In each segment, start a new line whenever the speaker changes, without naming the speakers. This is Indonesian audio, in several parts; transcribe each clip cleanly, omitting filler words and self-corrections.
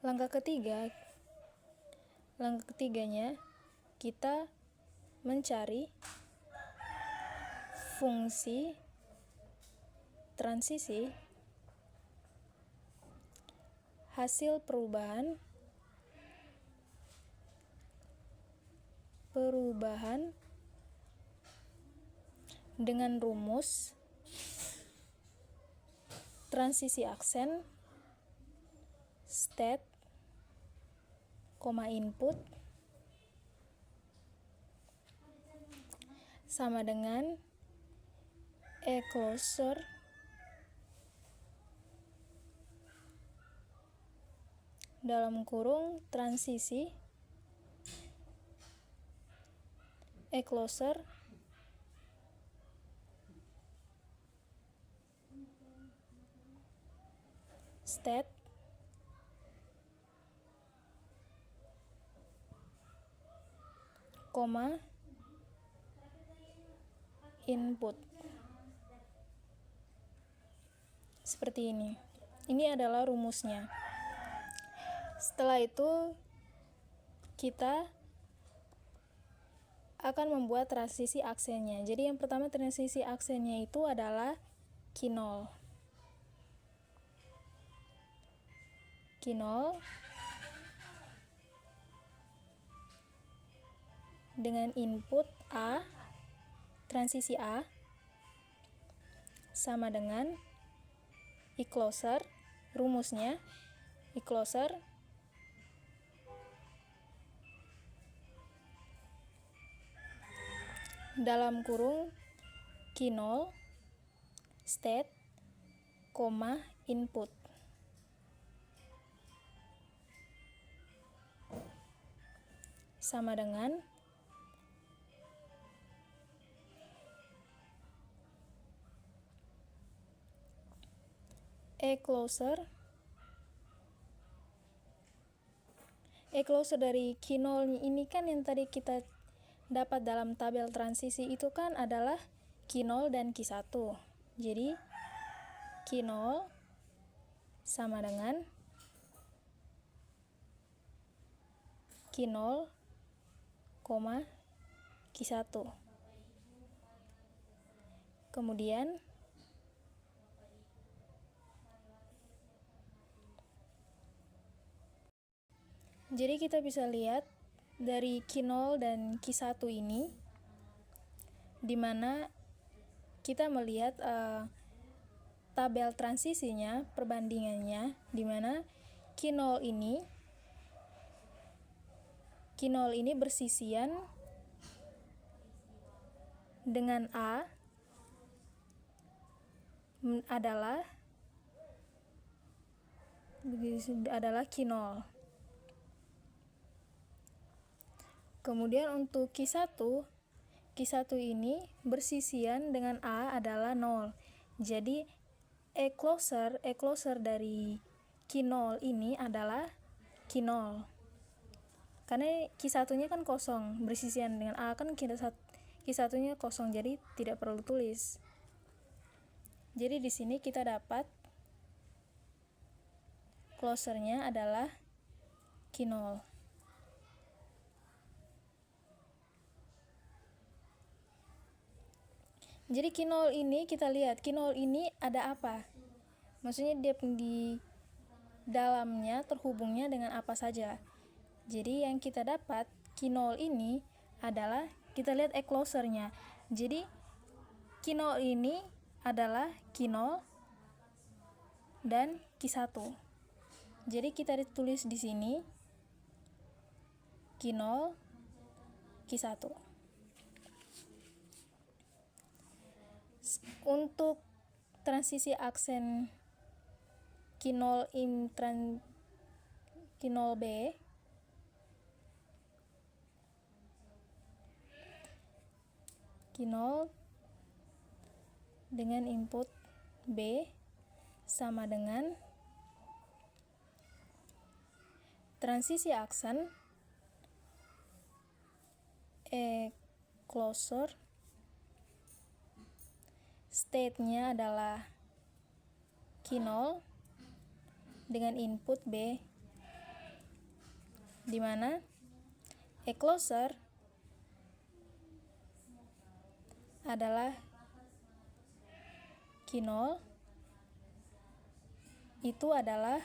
Langkah ketiganya kita mencari fungsi transisi hasil perubahan dengan rumus transisi aksen state, input sama dengan E-closure dalam kurung transisi E-closure state input. Seperti ini. Ini adalah rumusnya. Setelah itu kita akan membuat transisi aksennya. Jadi yang pertama transisi aksennya itu adalah Q0. Dengan input A, transisi A sama dengan E-closure, rumusnya E-closure dalam kurung Q0 state, input. Sama dengan E-closure dari Q0 ini kan yang tadi kita dapat dalam tabel transisi itu kan adalah Q0 dan Q1. Jadi Q0 sama dengan Q0, Q1. Kemudian jadi kita bisa lihat dari Q0 dan Q1 ini di mana kita melihat tabel transisinya, perbandingannya, di mana Q0 ini bersisian dengan A adalah Q0. Kemudian untuk Q1 ini bersisian dengan A adalah 0. Jadi E-closure dari Q0 ini adalah Q0. Karena Q1-nya kan kosong, bersisian dengan A kan Q1-nya kosong, jadi tidak perlu tulis. Jadi di sini kita dapat closer-nya adalah Q0. Jadi Q0 ini kita lihat, Q0 ini ada apa? Maksudnya dia di dalamnya terhubungnya dengan apa saja. Jadi yang kita dapat Q0 ini adalah, kita lihat E-closure-nya. Jadi Q0 ini adalah Q0 dan Q1. Jadi kita ditulis di sini Q0, Q1. Untuk transisi aksen Q0 B Q0 dengan input B sama dengan transisi aksen E-closure state-nya adalah Q0 dengan input B di mana E closer adalah Q0 itu adalah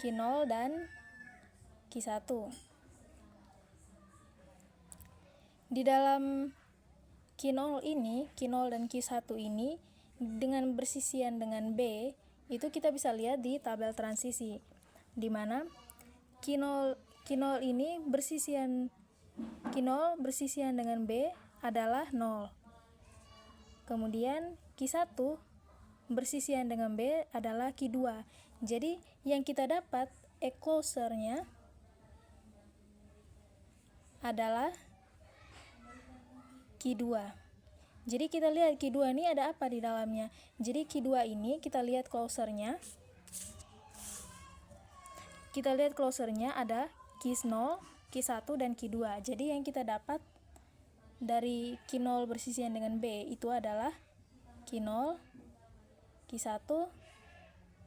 Q0 dan Q1. Di dalam Q0 dan Q1 ini dengan bersisian dengan B, itu kita bisa lihat di tabel transisi, di mana Q0 ini bersisian dengan B adalah 0. Kemudian Q1 bersisian dengan B adalah Q2. Jadi yang kita dapat E closer-nya adalah Q2. Jadi kita lihat Q2 ini ada apa di dalamnya. Jadi Q2 ini kita lihat closer-nya. Kita lihat closer-nya ada Q0, Q1 dan Q2. Jadi yang kita dapat dari Q0 bersisian dengan B itu adalah Q0, Q1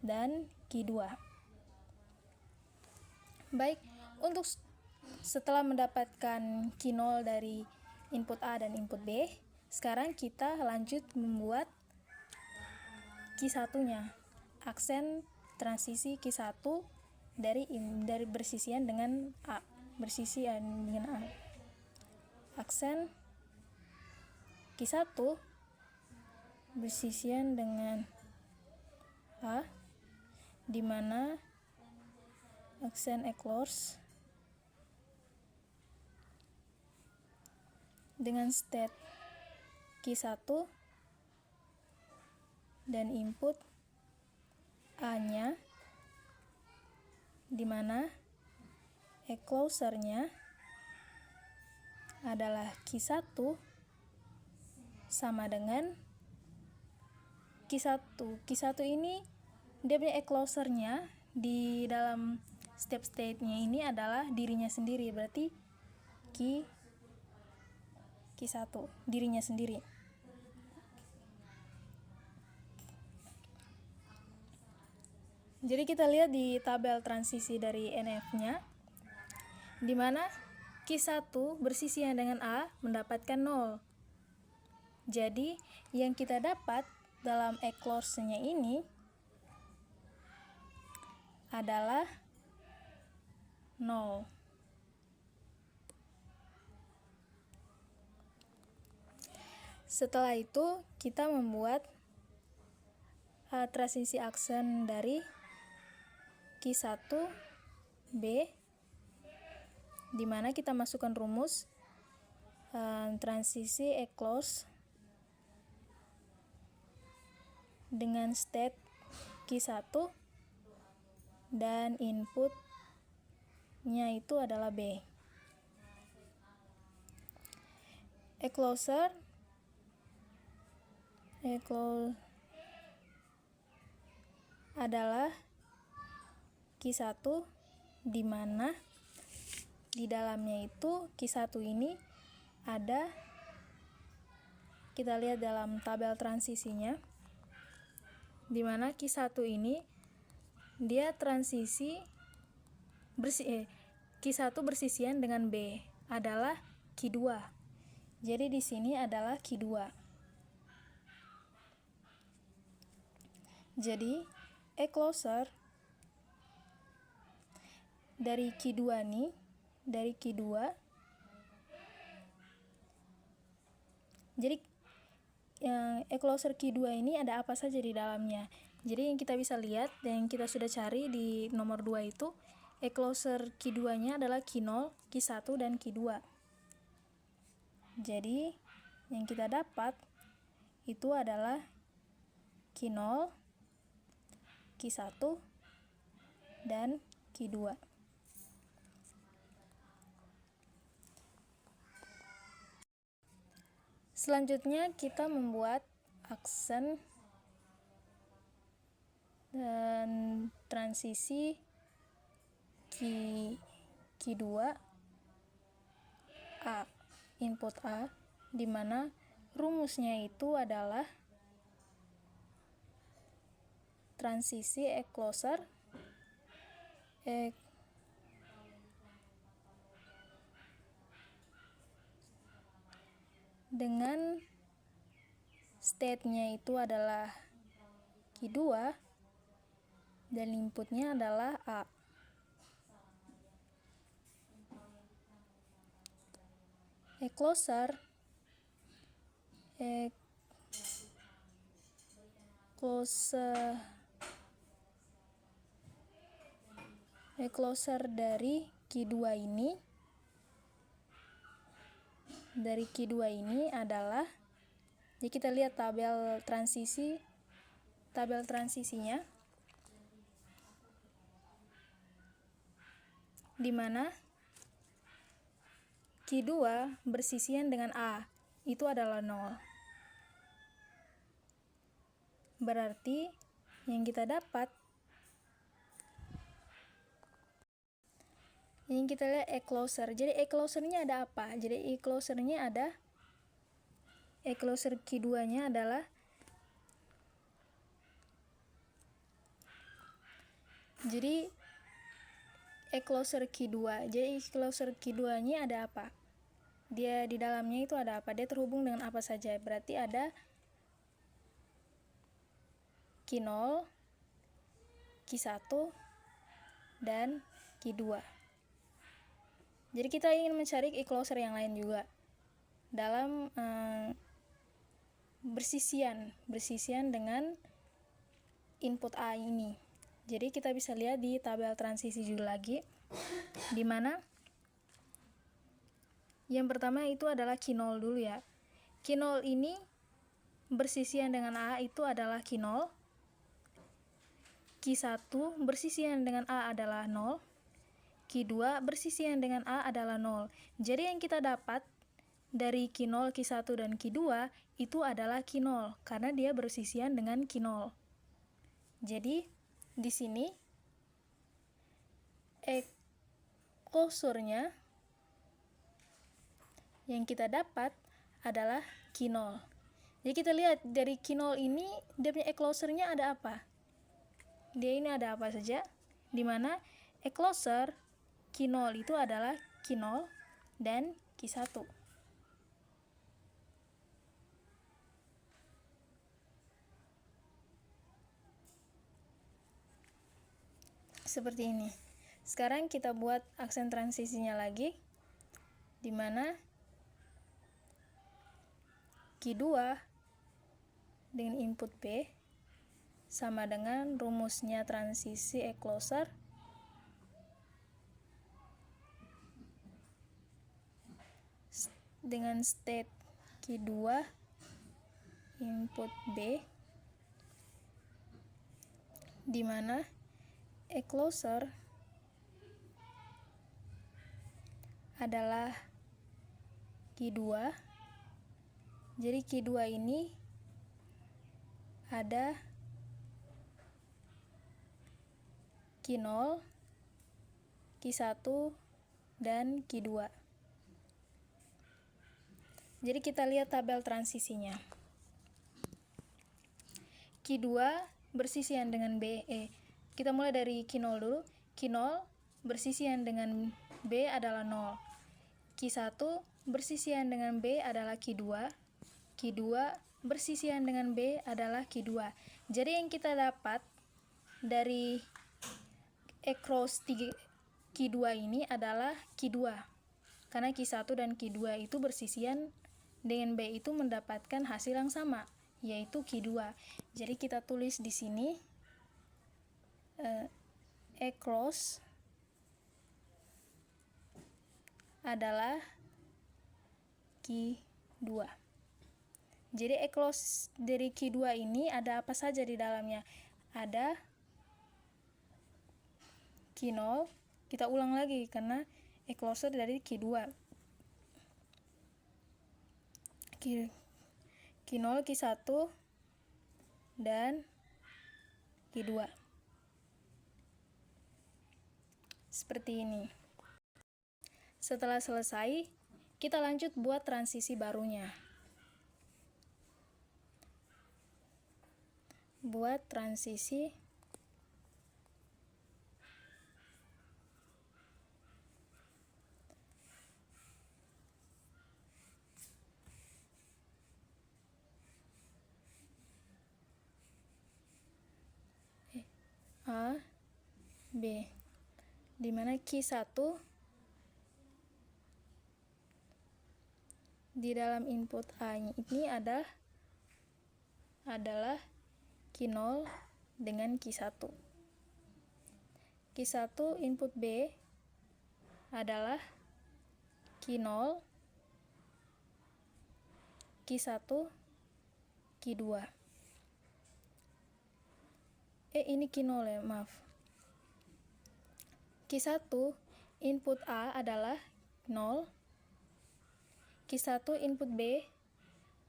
dan Q2. Baik, untuk setelah mendapatkan Q0 dari input A dan input B, sekarang kita lanjut membuat Q1-nya. Aksen transisi Q1 dari bersisian dengan A, bersisian dengan A. Aksen Q1 bersisian dengan A, di mana aksen E close dengan state Q1 dan input A-nya, di mana E closer-nya adalah Q1 sama dengan Q1. Q1 ini dia punya E closer-nya di dalam step state-nya ini adalah dirinya sendiri, berarti Q1 dirinya sendiri. Jadi kita lihat di tabel transisi dari NF-nya, di mana Q1 bersisian dengan A mendapatkan 0. Jadi yang kita dapat dalam E close-nya ini adalah 0. Setelah itu kita membuat transisi aksen dari Q1 B, di mana kita masukkan rumus transisi E close dengan state Q1 dan inputnya itu adalah B. E closer adalah Q1, di mana di dalamnya itu Q1 ini ada, kita lihat dalam tabel transisinya, di mana Q1 ini dia transisi Q1 bersisian dengan B adalah Q2. Jadi di sini adalah Q2. Jadi E closer dari Q2 nih, dari Q2. Jadi E closer Q2 ini ada apa saja di dalamnya. Jadi yang kita bisa lihat dan yang kita sudah cari di nomor 2 itu, E closer Q2-nya adalah Q0, Q1 dan Q2. Jadi yang kita dapat itu adalah Q0, Q1 dan Q2. Selanjutnya kita membuat aksen dan transisi Q2 A, input A, di mana rumusnya itu adalah transisi E closer E dengan state-nya itu adalah Q2 dan inputnya adalah A. E-closer dari Q2 ini adalah, jadi kita lihat tabel transisinya, di mana Q2 bersisian dengan A itu adalah 0. Berarti yang kita lihat E-closer. Jadi E-closernya ada apa? Jadi E-closer Q2-nya adalah E-closer Q2. Jadi E-closer Q2-nya ada apa? Dia di dalamnya itu ada apa? Dia terhubung dengan apa saja? Berarti ada Q0, Q1, dan Q2. Jadi kita ingin mencari E-closer yang lain juga dalam bersisian dengan input A ini. Jadi kita bisa lihat di tabel transisi juga lagi, di mana yang pertama itu adalah Q0 dulu ya. Q0 ini bersisian dengan A itu adalah Q0. Q1 bersisian dengan A adalah 0. Q2 bersisian dengan A adalah 0. Jadi yang kita dapat dari Q0, Q1, dan Q2 itu adalah Q0 karena dia bersisian dengan Q0. Jadi di sini E-closernya yang kita dapat adalah Q0. Jadi kita lihat dari Q0 ini dia punya E-closernya ada apa? Dia ini ada apa saja? Dimana E-closer Q0 itu adalah Q0 dan Q1. Seperti ini. Sekarang kita buat aksen transisinya lagi, di mana Q2 dengan input B sama dengan rumusnya transisi E-closer dengan state Q2 input B, di mana E-closer adalah Q2. Jadi Q2 ini ada Q0, Q1, dan Q2. Jadi kita lihat tabel transisinya. Q2 bersisian dengan B. Kita mulai dari Q0 dulu. Q0 bersisian dengan B adalah 0. Q1 bersisian dengan B adalah Q2. Q2 bersisian dengan B adalah Q2. Jadi yang kita dapat dari E-cross Q2 ini adalah Q2. Karena Q1 dan Q2 itu bersisian dengan B itu mendapatkan hasil yang sama, yaitu Q2. Jadi kita tulis di sini E-cross adalah Q2. Jadi E-cross dari Q2 ini ada apa saja di dalamnya? Ada Q0, kita ulang lagi karena E-closer dari Q2. Q0, Q1, dan Q2. Seperti ini. Setelah selesai, kita lanjut buat transisi barunya. Buat transisi A, B, di mana Q1 di dalam input A ini adalah Q0 dengan Q1. Q1 input B adalah Q0, Q1, Q2. Ini Q0 ya, maaf. Q1 input A adalah 0, Q1 input B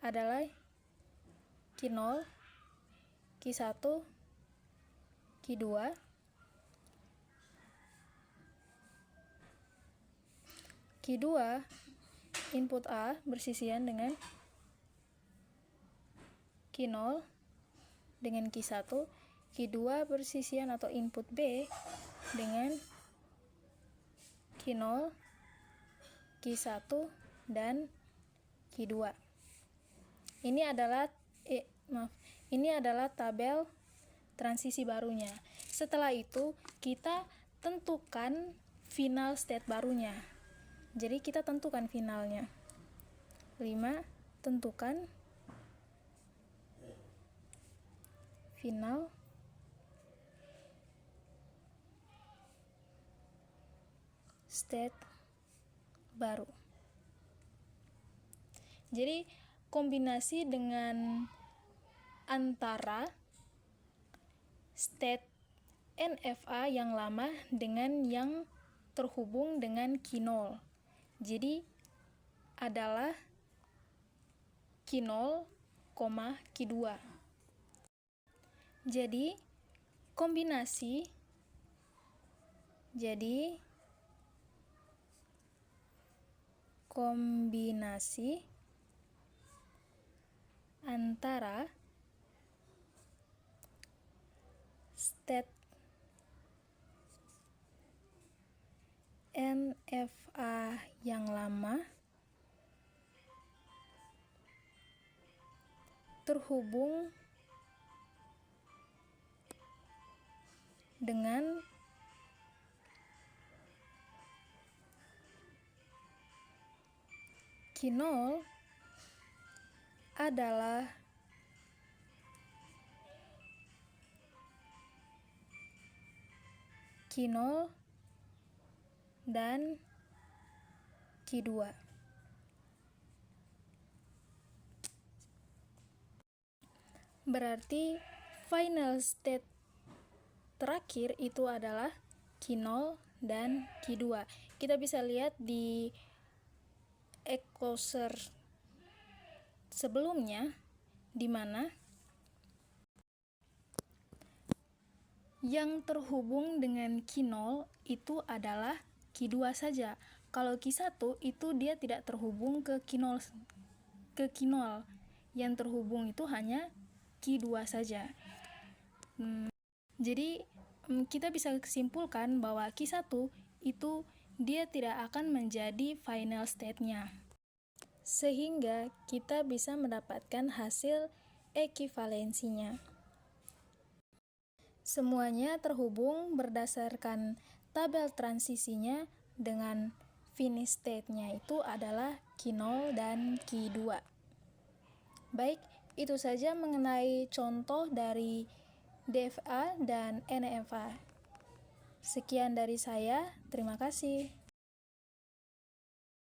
adalah Q0, Q1, Q2. Q2 input A bersisian dengan Q0 dengan Q1, Q2 bersisian atau input B dengan Q0, Q1, dan Q2. Ini adalah tabel transisi barunya. Setelah itu, kita tentukan final state barunya. Jadi kita tentukan finalnya. 5. Tentukan final state baru. Jadi kombinasi dengan antara state NFA yang lama dengan yang terhubung dengan Q0. Jadi adalah Q0, Q2. Jadi kombinasi antara state NFA yang lama terhubung dengan Q0 adalah Q0 dan Q2. Berarti final state terakhir itu adalah Q0 dan Q2. Kita bisa lihat di enclosure sebelumnya, di mana yang terhubung dengan Q0 itu adalah Q2 saja. Kalau Q1 itu dia tidak terhubung ke Q0. Yang terhubung itu hanya Q2 saja. Jadi kita bisa simpulkan bahwa Q1 itu dia tidak akan menjadi final state-nya. Sehingga kita bisa mendapatkan hasil ekivalensinya. Semuanya terhubung berdasarkan tabel transisinya dengan finish state-nya itu adalah Q0 dan Q2. Baik, itu saja mengenai contoh dari DFA dan NFA. Sekian dari saya, terima kasih.